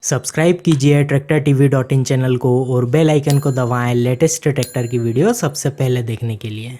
Subscribe कीजिए tractortv.in channel को और बेल आइकन को दबाएं लेटेस्ट ट्रैक्टर की वीडियो सबसे पहले देखने के लिए।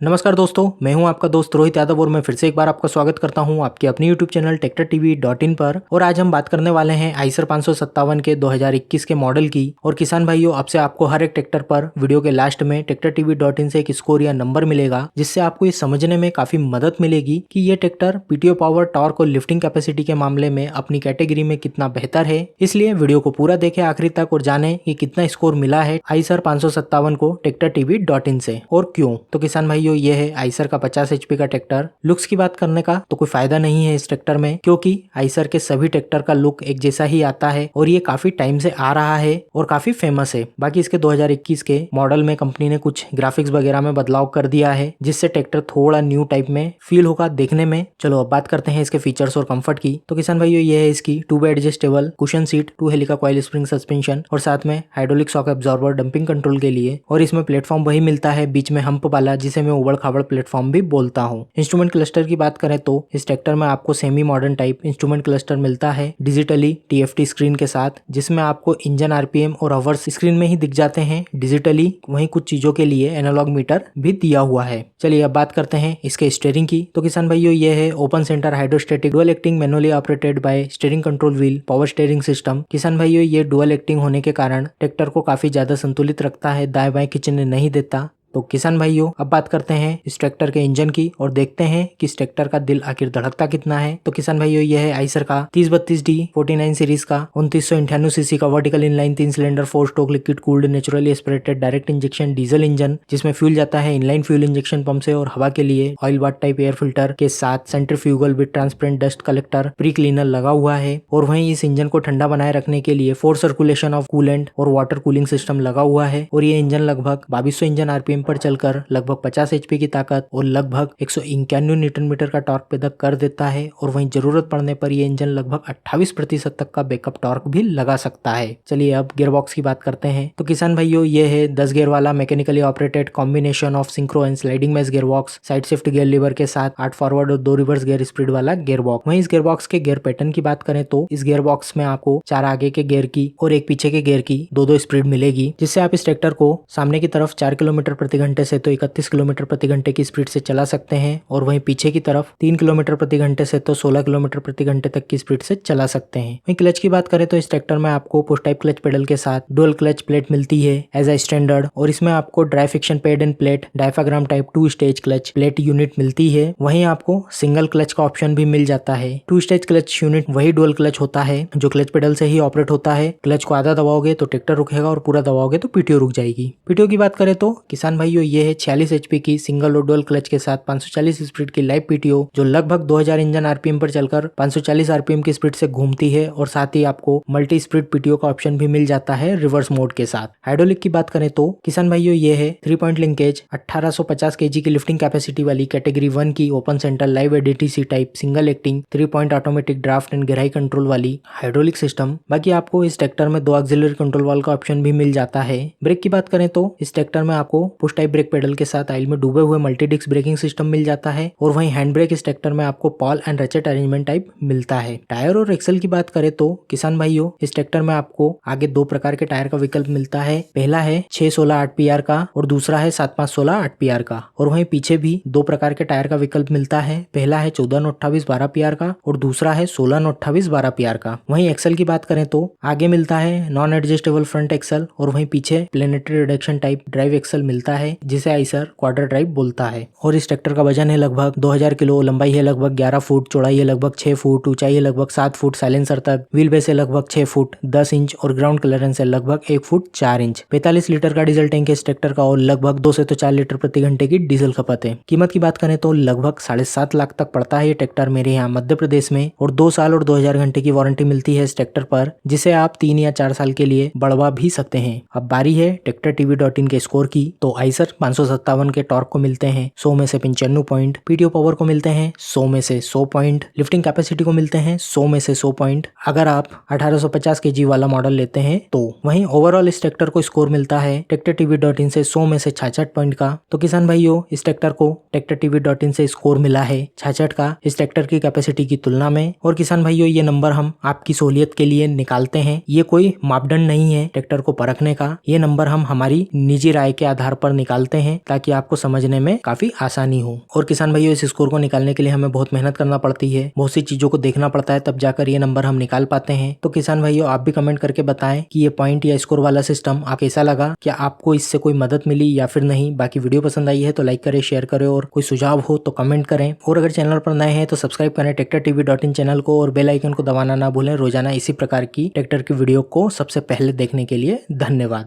नमस्कार दोस्तों, मैं हूं आपका दोस्त रोहित यादव और मैं फिर से एक बार आपका स्वागत करता हूं आपके अपने यूट्यूब चैनल tractortv.in पर। और आज हम बात करने वाले हैं आइसर 557 के 2021 के मॉडल की। और किसान भाइयों, अब से आपको हर एक ट्रैक्टर पर वीडियो के लास्ट में tractortv.in से एक स्कोर या नंबर मिलेगा, जिससे आपको ये समझने में काफी मदद मिलेगी कि ये ट्रैक्टर पीटीओ पावर, टॉर्क और लिफ्टिंग कैपेसिटी के मामले में अपनी कैटेगरी में कितना बेहतर है। इसलिए वीडियो को पूरा देखें आखिरी तक और जाने कि कितना स्कोर मिला है आइसर 557 को tractortv.in से और क्यों। तो किसान भाइयों, ये है आइसर का 50 HP का ट्रैक्टर। लुक्स की बात करने का तो कोई फायदा नहीं है इस ट्रैक्टर में, क्योंकि आइसर के सभी ट्रैक्टर का लुक एक जैसा ही आता है और ये काफी टाइम से आ रहा है और काफी फेमस है। बाकी इसके 2021 के मॉडल में कंपनी ने कुछ ग्राफिक्स वगैरह में बदलाव कर दिया है, जिससे ट्रैक्टर थोड़ा न्यू टाइप में फील होगा देखने में। चलो अब बात करते हैं इसके फीचर्स और कंफर्ट की। तो किसान भाइयों, ये है इसकी 2 way adjustable cushion seat, 2 helical coil spring suspension और साथ में hydraulic shock absorber damping control के लिए। और इसमें प्लेटफॉर्म वही मिलता है बीच में हम्प वाला, जिसे मैं उबड़ खाबड़ प्लेटफॉर्म भी बोलता हूँ। इंस्ट्रूमेंट क्लस्टर की बात करें तो इस ट्रैक्टर में आपको semi modern type instrument cluster मिलता है डिजिटली TFT स्क्रीन के साथ, जिसमें आपको इंजन RPM और आवर्स स्क्रीन में ही दिख जाते हैं डिजिटली। वहीं कुछ चीजों के लिए एनालॉग मीटर भी दिया हुआ है। चलिए अब बात करते हैं इसके स्टीयरिंग की। तो किसान भाइयों, ये है open centre hydrostatic dual acting manually operated by steering control wheel power steering system. किसान भाइयों, ये डुअल एक्टिंग होने के कारण ट्रैक्टर को काफी ज्यादा संतुलित रखता है, दाएं बाएं खींचने नहीं देता। तो किसान भाइयों, अब बात करते हैं इस ट्रैक्टर के इंजन की और देखते हैं कि इस ट्रैक्टर का दिल आखिर धड़कता कितना है। तो किसान भाइयों, यह है आइसर का 3032D 49 सीरीज का 2998 सीसी का vertical inline 3 cylinder 4 stroke liquid cooled naturally aspirated direct injection diesel engine, जिसमें फ्यूल जाता है इनलाइन फ्यूल इंजेक्शन पंप से और हवा के लिए oil bath type air filter के साथ centrifugal with transparent dust collector pre cleaner लगा हुआ है। और वहीं इस इंजन को ठंडा बनाए रखने के लिए 4 सर्कुलेशन ऑफ कूलेंट और वाटर कूलिंग सिस्टम लगा हुआ है। और ये इंजन लगभग 2200 इंजन RPM पर चलकर लगभग 50 HP की ताकत और लगभग 191 न्यूटन मीटर का टॉर्क पैदा कर देता है। और वहीं जरूरत पड़ने पर यह इंजन लगभग 28% तक का बैकअप टॉर्क भी लगा सकता है। चलिए अब गियर बॉक्स की बात करते हैं। तो किसान भाइयों, ये है 10 गियर वाला mechanically operated combination of synchro and sliding mesh gear box, side shift gear lever के साथ 8 फॉरवर्ड और 2 रिवर्स गियर स्पीड वाला गियर बॉक्स। वहीं इस गियर बॉक्स के गियर पैटर्न की बात करें तो इस गियर बॉक्स में आपको 4 आगे के गियर की और 1 पीछे के गियर की 2-2 स्पीड मिलेगी, जिससे आप इस ट्रैक्टर को सामने की तरफ 4 किलोमीटर प्रति घंटे से तो 31 किलोमीटर प्रति घंटे की स्पीड से चला सकते हैं। और वहीं पीछे की तरफ 3 किलोमीटर प्रति घंटे से तो 16 किलोमीटर प्रति घंटे तक की स्पीड से चला सकते हैं। वहीं क्लच की बात करें तो इस ट्रैक्टर में आपको पुश टाइप क्लच पेडल के साथ डुअल क्लच प्लेट मिलती है एज ए स्टैंडर्ड। और इसमें आपको dry friction pad end plate diaphragm type 2 stage clutch plate unit मिलती है। वहीं आपको सिंगल क्लच का ऑप्शन भी मिल जाता है। 2 स्टेज क्लच यूनिट वही डुअल क्लच होता है जो क्लच पेडल से ही ऑपरेट होता है। क्लच को आधा दबाओगे तो ट्रैक्टर रुकेगा और पूरा दबाओगे तो पीटीओ रुक जाएगी। पीटीओ की बात करें तो किसान भाइयों, ये है 46 HP की सिंगल और डुअल क्लच के साथ 540 स्पीड की लाइव पीटीओ, जो लगभग 2000 इंजन RPM पर चलकर 540 RPM की स्पीड से घूमती है। और साथ ही आपको मल्टी स्पीड पीटीओ का ऑप्शन भी मिल जाता है रिवर्स मोड के साथ। हाइड्रोलिक की बात करें तो किसान भाइयों, ये है 3 पॉइंट लिंकेज 1850 kg की लिफ्टिंग कैपेसिटी वाली कैटेगरी 1 की open centre live ADTC type single acting 3 point automatic draft and गहराई कंट्रोल वाली हाइड्रोलिक सिस्टम। बाकी आपको इस ट्रैक्टर में 2 ऑक्सिलरी कंट्रोल वाल्व का ऑप्शन भी मिल जाता है। ब्रेक की बात करें तो इस ट्रैक्टर में आपको पुश टाइप ब्रेक पेडल के साथ ऑयल में डूबे हुए मल्टी डिस्क ब्रेकिंग सिस्टम मिल जाता है। और वहीं हैंड ब्रेक इस ट्रैक्टर में आपको Paul and ratchet arrangement type मिलता है। टायर और एक्सल की बात करें तो किसान भाइयों, इस ट्रैक्टर में आपको आगे 2 प्रकार के टायर का विकल्प मिलता है। पहला है 616 8PR का और दूसरा है 7516 8PR का। और वहीं पीछे भी 2 प्रकार के टायर का विकल्प मिलता है। पहला है 1428 12PR का और दूसरा है 1628 12PR का। वहीं एक्सल की बात करें तो आगे मिलता है नॉन एडजस्टेबल फ्रंट एक्सल और वहीं पीछे planetary reduction type drive axle मिलता है, जिसे आइसर क्वाड्रा ड्राइव बोलता है। और इस ट्रैक्टर का वजन है लगभग 2000 किलो, लंबाई है लगभग 11 फुट, चौड़ाई है लगभग 6 फुट, ऊंचाई है लगभग 7 फुट साइलेंसर तक, व्हील बेस है लगभग 6 फुट 10 इंच और ग्राउंड क्लियरेंस है लगभग 1 फुट 4 इंच। 45 लीटर का डीजल टैंक है इस ट्रैक्टर का और लगभग 2 से तो 4 लीटर प्रति घंटे की डीजल खपत है। कीमत की बात करें तो लगभग 7.5 लाख तक पड़ता है ये ट्रैक्टर मेरे यहाँ मध्य प्रदेश में। और 2 साल और 2000 घंटे की वारंटी मिलती है इस ट्रैक्टर पर, जिसे आप 3 या 4 साल के लिए बढ़वा भी सकते हैं। अब बारी है tractortv.in के स्कोर की। तो आइसर 557 के टॉर्क को मिलते हैं 100 में से 95 पॉइंट, पीटीओ पावर को मिलते हैं 100 में से 100 पॉइंट, लिफ्टिंग कैपेसिटी को मिलते हैं 100 में से 100 पॉइंट अगर आप 1850 केजी वाला मॉडल लेते हैं तो। वहीं ओवरऑल इस ट्रैक्टर को स्कोर मिलता है TractorTV.in से 100 में से 66 पॉइंट का। तो किसान भाइयों, इस ट्रैक्टर को TractorTV.in से स्कोर मिला है 66 का इस ट्रैक्टर की कैपेसिटी की तुलना में। और किसान भाइयों, ये नंबर हम आपकी सहूलियत के लिए निकालते हैं, ये कोई मापदंड नहीं है ट्रैक्टर को परखने का। ये नंबर हम हमारी निजी राय के आधार पर निकालते हैं ताकि आपको समझने में काफी आसानी हो। और किसान भाइयों, इस स्कोर को निकालने के लिए हमें बहुत मेहनत करना पड़ती है, बहुत सी चीजों को देखना पड़ता है, तब जाकर ये नंबर हम निकाल पाते हैं। तो किसान भाइयों, आप भी कमेंट करके बताएं कि ये पॉइंट या स्कोर वाला सिस्टम आप कैसा लगा, क्या आपको इससे कोई मदद मिली या फिर नहीं। बाकी वीडियो पसंद आई है तो लाइक करें, शेयर करें और कोई सुझाव हो तो कमेंट करें। और अगर चैनल पर नए हैं तो सब्सक्राइब करें TractorTV.in चैनल को और बेल आइकन को दबाना ना भूलें रोजाना इसी प्रकार की ट्रैक्टर की वीडियो को सबसे पहले देखने के लिए। धन्यवाद।